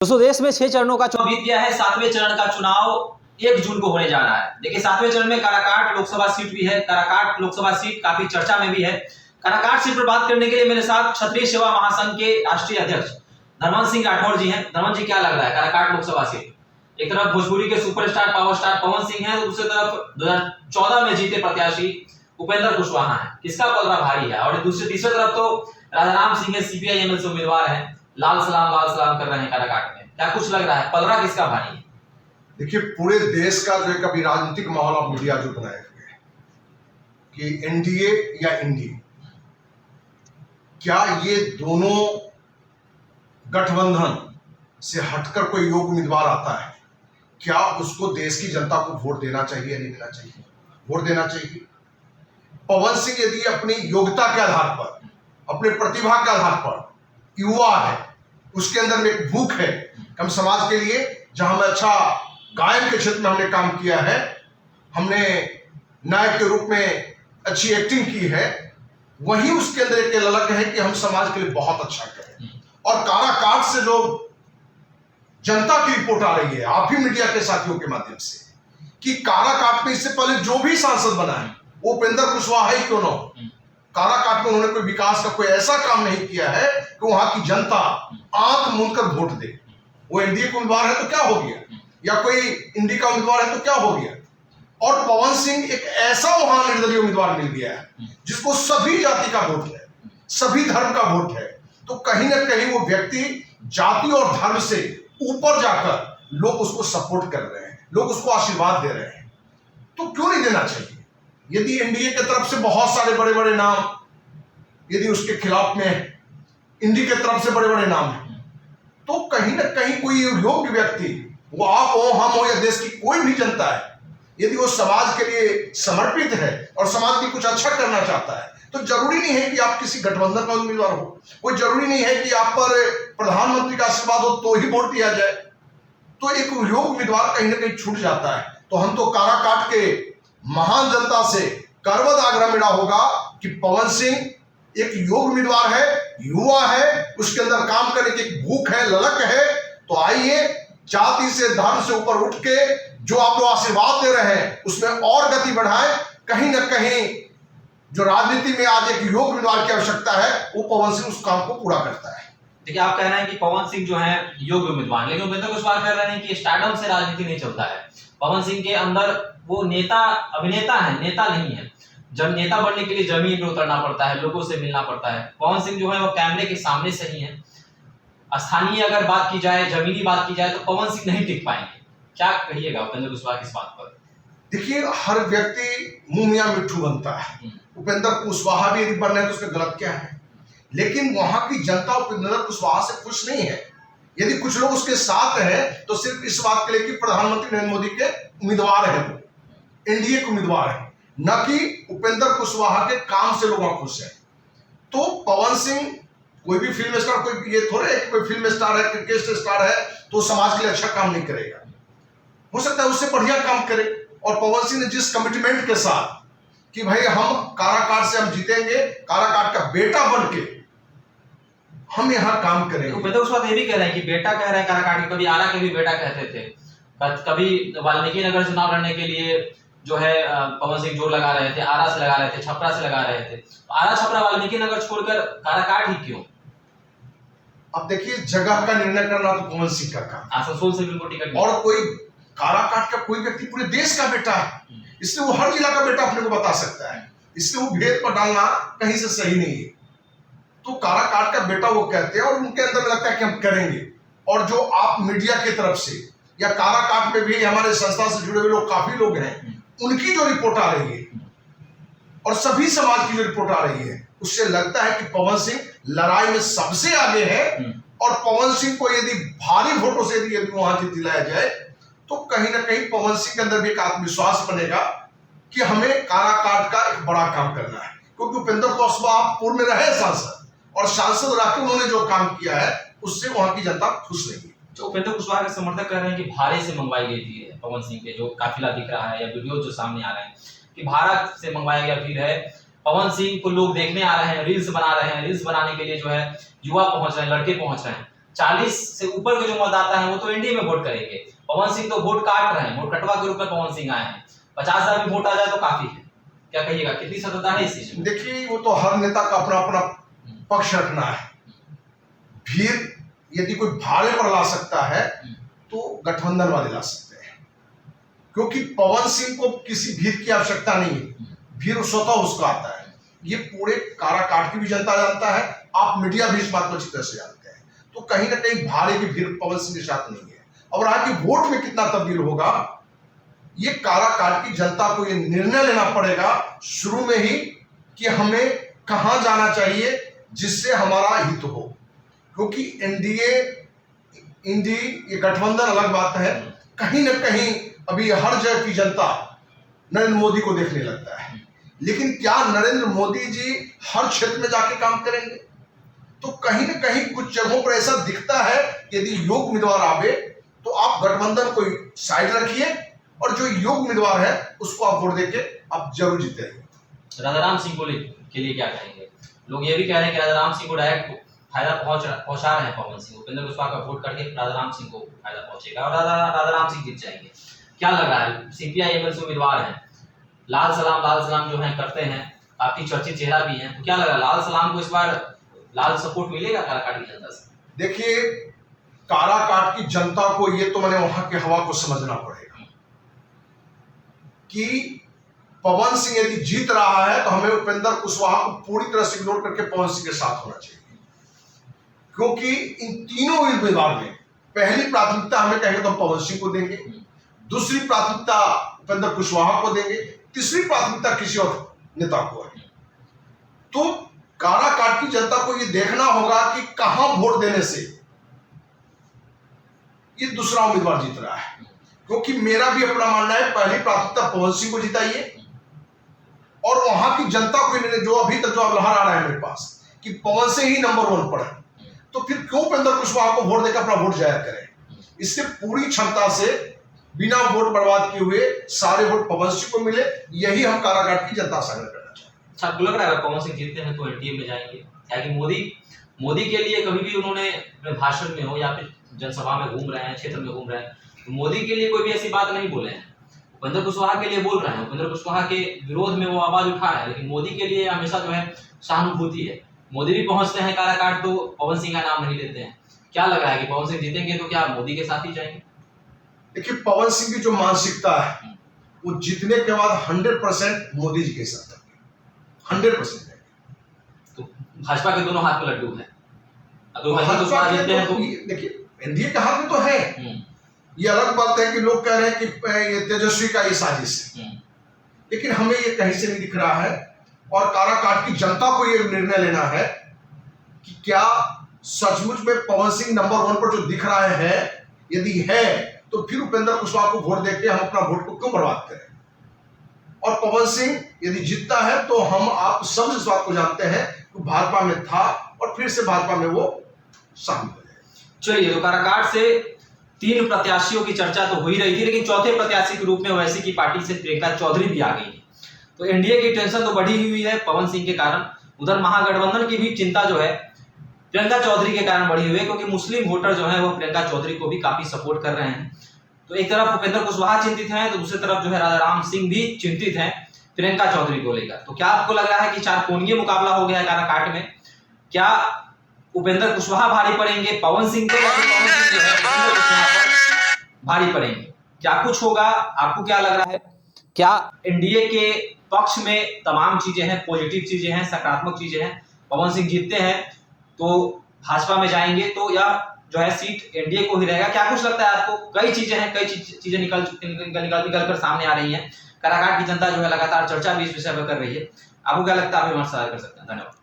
दोस्तों देश में 6 चरणों का चुनाव बीत गया है। 7वें चरण का चुनाव 1 जून को होने जा रहा है। देखिए 7वें चरण में काराकाट लोकसभा सीट भी है। काराकाट लोकसभा सीट काफी चर्चा में भी है। काराकाट सीट पर बात करने के लिए मेरे साथ क्षत्रिय सेवा महासंघ के राष्ट्रीय अध्यक्ष धर्मवंत सिंह राठौर जी हैं। धर्मवंत जी, क्या लग रहा है काराकाट लोकसभा सीट? एक तरफ भोजपुरी के superstar power star Pawan Singh है, दूसरी तरफ 2014 में जीते प्रत्याशी उपेंद्र कुशवाहा है। किसका पलड़ा भारी है? और तीसरी तरफ तो राजाराम सिंह है, सीपीआई एमएल से उम्मीदवार है, लाल सलाम कर रहे हैं काराकाट में। क्या कुछ लग रहा है, पलड़ा किसका भारी है? देखिए, पूरे देश का जो एक अभी राजनीतिक माहौल और मीडिया जो बनाए हुए है कि एनडीए या इंडी, क्या ये दोनों गठबंधन से हटकर कोई योग्य उम्मीदवार आता है, क्या उसको देश की जनता को वोट देना चाहिए या नहीं देना चाहिए? वोट देना चाहिए। पवन सिंह यदि अपनी योग्यता के आधार पर, अपने प्रतिभा के आधार पर युवा है, उसके अंदर में एक भूख है, हम समाज के लिए, जहां में अच्छा गायन के क्षेत्र में हमने काम किया है, हमने नायक के रूप में अच्छी एक्टिंग की है, वही उसके अंदर एक ललक है कि हम समाज के लिए बहुत अच्छा करें। और काराकाट से जो जनता की रिपोर्ट आ रही है, आप ही मीडिया के साथियों के माध्यम से, कि काराकाट में इससे पहले जो भी सांसद बना है वो उपेंद्र कुशवाहा ही क्यों ना हो, काराकाट में उन्होंने कोई विकास का कोई ऐसा काम नहीं किया है कि वहां की जनता आंख मूंद कर वोट दे। वो एनडीए का उम्मीदवार है तो क्या हो गया, या कोई इंडी का उम्मीदवार है तो क्या हो गया। और पवन सिंह एक ऐसा वहां निर्दलीय उम्मीदवार मिल गया है जिसको सभी जाति का वोट है, सभी धर्म का वोट है। तो कहीं ना कहीं वो व्यक्ति जाति और धर्म से ऊपर जाकर लोग उसको सपोर्ट कर रहे हैं, लोग उसको आशीर्वाद दे रहे हैं। तो क्यों नहीं देना चाहिए? यदि एनडीए की तरफ से बहुत सारे बड़े बड़े नाम, यदि उसके खिलाफ में इंडी की तरफ से बड़े बड़े नाम हैं, तो कहीं ना कहीं कोई योग्य व्यक्ति, वो आप हो, हम हो, या देश की कोई भी जनता है, यदि वो समाज के लिए समर्पित है और समाज के लिए कुछ अच्छा करना चाहता है, तो जरूरी नहीं है कि आप किसी गठबंधन का उम्मीदवार हो, कोई जरूरी नहीं है कि आप पर प्रधानमंत्री का आशीर्वाद हो तो ही वोट दिया जाए। तो एक योग्य उम्मीदवार कहीं ना कहीं छूट जाता है। तो हम तो काराकाट के महान जनता से करवद आग्रह मेरा होगा कि पवन सिंह एक योग्य उम्मीदवार है, युवा है, उसके अंदर काम करने की एक भूख है, ललक है। तो आइए, जाति से, धर्म से ऊपर उठ के जो आप लोग आशीर्वाद दे रहे हैं उसमें और गति बढ़ाएं। कहीं ना कहीं जो राजनीति में आज एक योग्य उम्मीदवार की आवश्यकता है, वो पवन सिंह उस काम को पूरा करता है। देखिए, आप कह रहे हैं कि पवन सिंह जो है योग्य उम्मीदवार, लेकिन उपेंद्र कुशवाहा कह रहे हैं कि स्टारडम से राजनीति नहीं चलता है। पवन सिंह के अंदर वो नेता, अभिनेता है, नेता नहीं है। जब नेता बनने के लिए जमीन पे उतरना पड़ता है, लोगों से मिलना पड़ता है। पवन सिंह जो है वो कैमरे के सामने से ही है। स्थानीय अगर बात की जाए, जमीनी बात की जाए, तो पवन सिंह नहीं टिक पाएंगे। क्या कहिएगा उपेंद्र कुशवाहा की इस बात पर? देखिए, हर व्यक्ति मुंह मियां मिट्ठू बनता है। उपेंद्र कुशवाहा भी यदि बन रहे हैं तो उसमें गलत क्या है? लेकिन वहां की जनता उपेंद्र कुशवाहा से खुश नहीं है। यदि कुछ लोग उसके साथ हैं तो सिर्फ इस बात के लिए कि प्रधानमंत्री नरेंद्र मोदी के उम्मीदवार है, वो एनडीए के उम्मीदवार है, न कि उपेंद्र कुशवाहा के काम से लोग खुश हैं। तो पवन सिंह कोई भी फिल्म स्टार, कोई ये थोड़े है कि कोई फिल्म स्टार है, क्रिकेट स्टार है तो समाज के लिए अच्छा काम नहीं करेगा। हो सकता है उससे बढ़िया काम करे। और पवन सिंह ने जिस कमिटमेंट के साथ कि भाई हम काराकाट से हम जीतेंगे, काराकाट का बेटा बन के हम यहाँ काम करेंगे। उपेंद्र कुशवाहा ये भी कह रहे हैं कि बेटा कह रहे हैं काराकाट, कभी आरा के भी बेटा कहते थे, कभी वाल्मीकि नगर चुनाव लड़ने के लिए जो है पवन सिंह जोर लगा रहे थे, आरा से लगा रहे थे, छपरा से लगा रहे थे। आरा, छपरा, वाल्मीकि नगर छोड़कर काराकाट ही क्यों? अब देखिए, जगह का निर्णय करना तो पवन सिंह का काम। आसनसोल से भी उनको टिकट, और कोई काराकाट का कोई व्यक्ति पूरे देश का बेटा है, इसलिए वो हर जिला का बेटा अपने को बता सकता है। इसलिए वो भेद पर डालना कहीं से सही नहीं है। तो काराकाट का बेटा वो कहते हैं और उनके अंदर लगता है कि हम करेंगे। और जो आप मीडिया की तरफ से या काराकाट में भी हमारे संस्था से जुड़े हुए लोग, काफी लोग हैं, उनकी जो रिपोर्ट आ रही है और सभी समाज की जो रिपोर्ट आ रही है, उससे लगता है कि पवन सिंह लड़ाई में सबसे आगे है। और पवन सिंह को यदि भारी वोटों से यदि वहां जीत दिलाया जाए तो कहीं ना कहीं पवन सिंह के अंदर भी एक आत्मविश्वास बनेगा कि हमें काराकाट का एक बड़ा काम करना है। क्योंकि उपेंद्र कुशवाहा पूर्व में रहे सांसद, और सांसद रहकर उन्होंने जो काम किया है उससे वहां की जनता खुश रही है। जो उपेंद्र कुशवाहा के समर्थक कह रहे हैं कि भाड़े से मंगवाई गई थी पवन सिंह के जो काफिला दिख रहा है या वीडियो जो सामने आ रहे हैं कि भारत से मंगवाया गया भीड़ है। पवन सिंह को लोग देखने आ रहे हैं, रील्स बना रहे हैं, रील्स बनाने के लिए जो है युवा पहुंच रहे हैं, लड़के पहुंच रहे हैं। 40 से ऊपर के जो मतदाता हैं वो तो एनडीए में वोट करेंगे। पवन सिंह तो वोट काट रहे हैं, वोट कटवा के रूप में पवन सिंह आए हैं। 50,000 भी वोट आ जाए तो काफी है। क्या कहिएगा, कितनी सत्यता है इस चीज में? देखिए, वो तो हर नेता का अपना अपना पक्ष रखना है। भीड़ यदि कोई भाड़े पर ला सकता है तो गठबंधन वाले ला सकते हैं, क्योंकि पवन सिंह को किसी भीड़ की आवश्यकता नहीं है। भीड़ स्वतः उसका आता है। ये पूरे काराकाट की भी जनता जानता है, आप मीडिया भी इस बात को अच्छी तरह से जानते हैं। तो कहीं ना कहीं भाड़े की भीड़ पवन सिंह के साथ नहीं है। और आगे वोट में कितना तब्दील होगा, ये काराकाट की जनता को ये निर्णय लेना पड़ेगा शुरू में ही कि हमें कहां जाना चाहिए जिससे हमारा हित हो। क्योंकि एनडीए ये गठबंधन अलग बात है, कहीं ना कहीं अभी हर जगह की जनता नरेंद्र मोदी को देखने लगता है। लेकिन क्या नरेंद्र मोदी जी हर क्षेत्र में जाके काम करेंगे? तो कहीं ना कहीं कुछ जगहों पर ऐसा दिखता है, यदि योग्य उम्मीदवार आवे तो आप गठबंधन को साइड रखिए और जो योग्य उम्मीदवार है उसको आप वोट देके आप जरूर जीतेंगे। राजाराम सिंह को के लिए क्या कहेंगे? लोग ये भी कह रहे हैं कि राजाराम सिंह को डायरेक्ट फायदा पहुंचा रहे हैं पवन सिंह। उपेंद्र कुशवाहा का वोट करके राजाराम सिंह को फायदा पहुंचेगा और राजाराम सिंह जीत जाएंगे। क्या लग रहा है? सीपीआई एमएल से उम्मीदवार हैं, लाल सलाम जो है करते हैं, काफी चर्चित चेहरा भी है। तो क्या लग रहा है, लाल सलाम को इस बार लाल सपोर्ट मिलेगा काराकाट की जनता से? देखिए, काराकाट की जनता को ये तो मैंने वहां की हवा को समझना पड़ेगा कि पवन सिंह यदि जीत रहा है तो हमें उपेंद्र कुशवाहा को पूरी तरह से इग्नोर करके पवन सिंह के साथ होना चाहिए। क्योंकि इन तीनों उम्मीदवार में पहली प्राथमिकता हमें कहेंगे तो हम पवन सिंह को देंगे, दूसरी प्राथमिकता उपेंद्र कुशवाहा को देंगे, तीसरी प्राथमिकता किसी और नेता को है। तो काराकाट की जनता को यह देखना होगा कि कहां वोट देने से ये दूसरा उम्मीदवार जीत रहा है। क्योंकि मेरा भी अपना मानना है, पहली प्राथमिकता पवन सिंह को जिताइए और वहां की जनता को जो अभी तक जो लहर आ रहा है मेरे पास कि पवन सिंह ही नंबर 1 पर है, तो फिर क्यों उपेंद्र कुशवाहा को वोट देकर अपना वोट जाया करें? इससे पूरी क्षमता से बिना वोट बर्बाद किए हुए सारे वोट पवन सिंह को मिले, यही हम काराकाट की जनता से आग्रह करना चाहते हैं। अच्छा, आपको लग रहा है अगर पवन सिंह जीतते हैं तो एनडीए में जाएंगे? क्या कि मोदी के लिए कभी भी उन्होंने अपने भाषण में हो या फिर जनसभा में घूम रहे हैं, क्षेत्र में घूम रहे हैं, तो मोदी के लिए कोई भी ऐसी बात नहीं बोले हैं। उपेंद्र कुशवाहा के लिए बोल रहे हैं, उपेंद्र कुशवाहा के विरोध में वो आवाज उठा रहे हैं, लेकिन मोदी के लिए हमेशा जो है सहानुभूति है। मोदी भी पहुंचते हैं काराकाट तो पवन सिंह का नाम नहीं लेते हैं। क्या लग रहा है कि पवन सिंह जीतेंगे तो क्या मोदी के साथ ही जाएंगे? देखिए, पवन सिंह की जो मानसिकता है वो जीतने के बाद 100% मोदी जी के साथ है, 100%। तो भाजपा के दोनों हाथ में लड्डू है। अगर भाजपा कुशवाहा जीतते हैं तो देखिए, एनडीए के हाथ में तो है। ये अलग बात है कि लोग कह रहे हैं कि ये तेजस्वी का ये साजिश है, लेकिन हमें ये कहीं से नहीं दिख रहा है। और काराकाट की जनता को ये निर्णय लेना है कि क्या सचमुच में पवन सिंह नंबर 1 पर जो दिख रहा है, यदि है तो फिर उपेंद्र कुशवाहा को वोट देके हम अपना वोट को क्यों बर्बाद करें? और पवन सिंह यदि जीतता है तो हम आप सब इस बात को जानते हैं कि भाजपा में था और फिर से भाजपा में वो शामिल हो जाए। चलिए, तो काराकाट से 3 प्रत्याशियों की चर्चा तो हो ही रही थी, लेकिन चौथे प्रत्याशी के रूप में ओवैसी की पार्टी से प्रियंका चौधरी भी आ गई है। तो एनडीए की टेंशन तो बढ़ी हुई है पवन सिंह के कारण। उधर महागठबंधन की भी चिंता जो है प्रियंका चौधरी के कारण बढ़ी हुई है, क्योंकि मुस्लिम वोटर जो है वो प्रियंका चौधरी को भी काफी सपोर्ट कर रहे हैं। तो एक तरफ उपेंद्र कुशवाहा चिंतित हैं, तो दूसरी तरफ जो है राजाराम सिंह भी चिंतित हैं प्रियंका चौधरी को लेकर। तो क्या आपको लग रहा है कि 4 कोणीय मुकाबला हो गया है काराकाट में? क्या उपेंद्र कुशवाहा भारी पड़ेंगे पवन सिंह को, या फिर पवन सिंह जो है उपेंद्र कुशवाहा पर भारी पड़ेंगे? क्या कुछ होगा? आपको क्या लग रहा है? क्या एनडीए के पक्ष में तमाम चीजें हैं, पॉजिटिव चीजें हैं, सकारात्मक चीजें हैं? पवन सिंह जीतते हैं तो भाजपा में जाएंगे तो या जो है सीट एनडीए को ही रहेगा? क्या कुछ लगता है आपको? कई चीजें हैं, कई चीजें निकल कर सामने आ रही हैं। काराकाट की जनता जो है लगातार चर्चा भी इस विषय पर कर रही है। आपको क्या लगता है? आप हमारे साथ कर सकते हैं। धन्यवाद।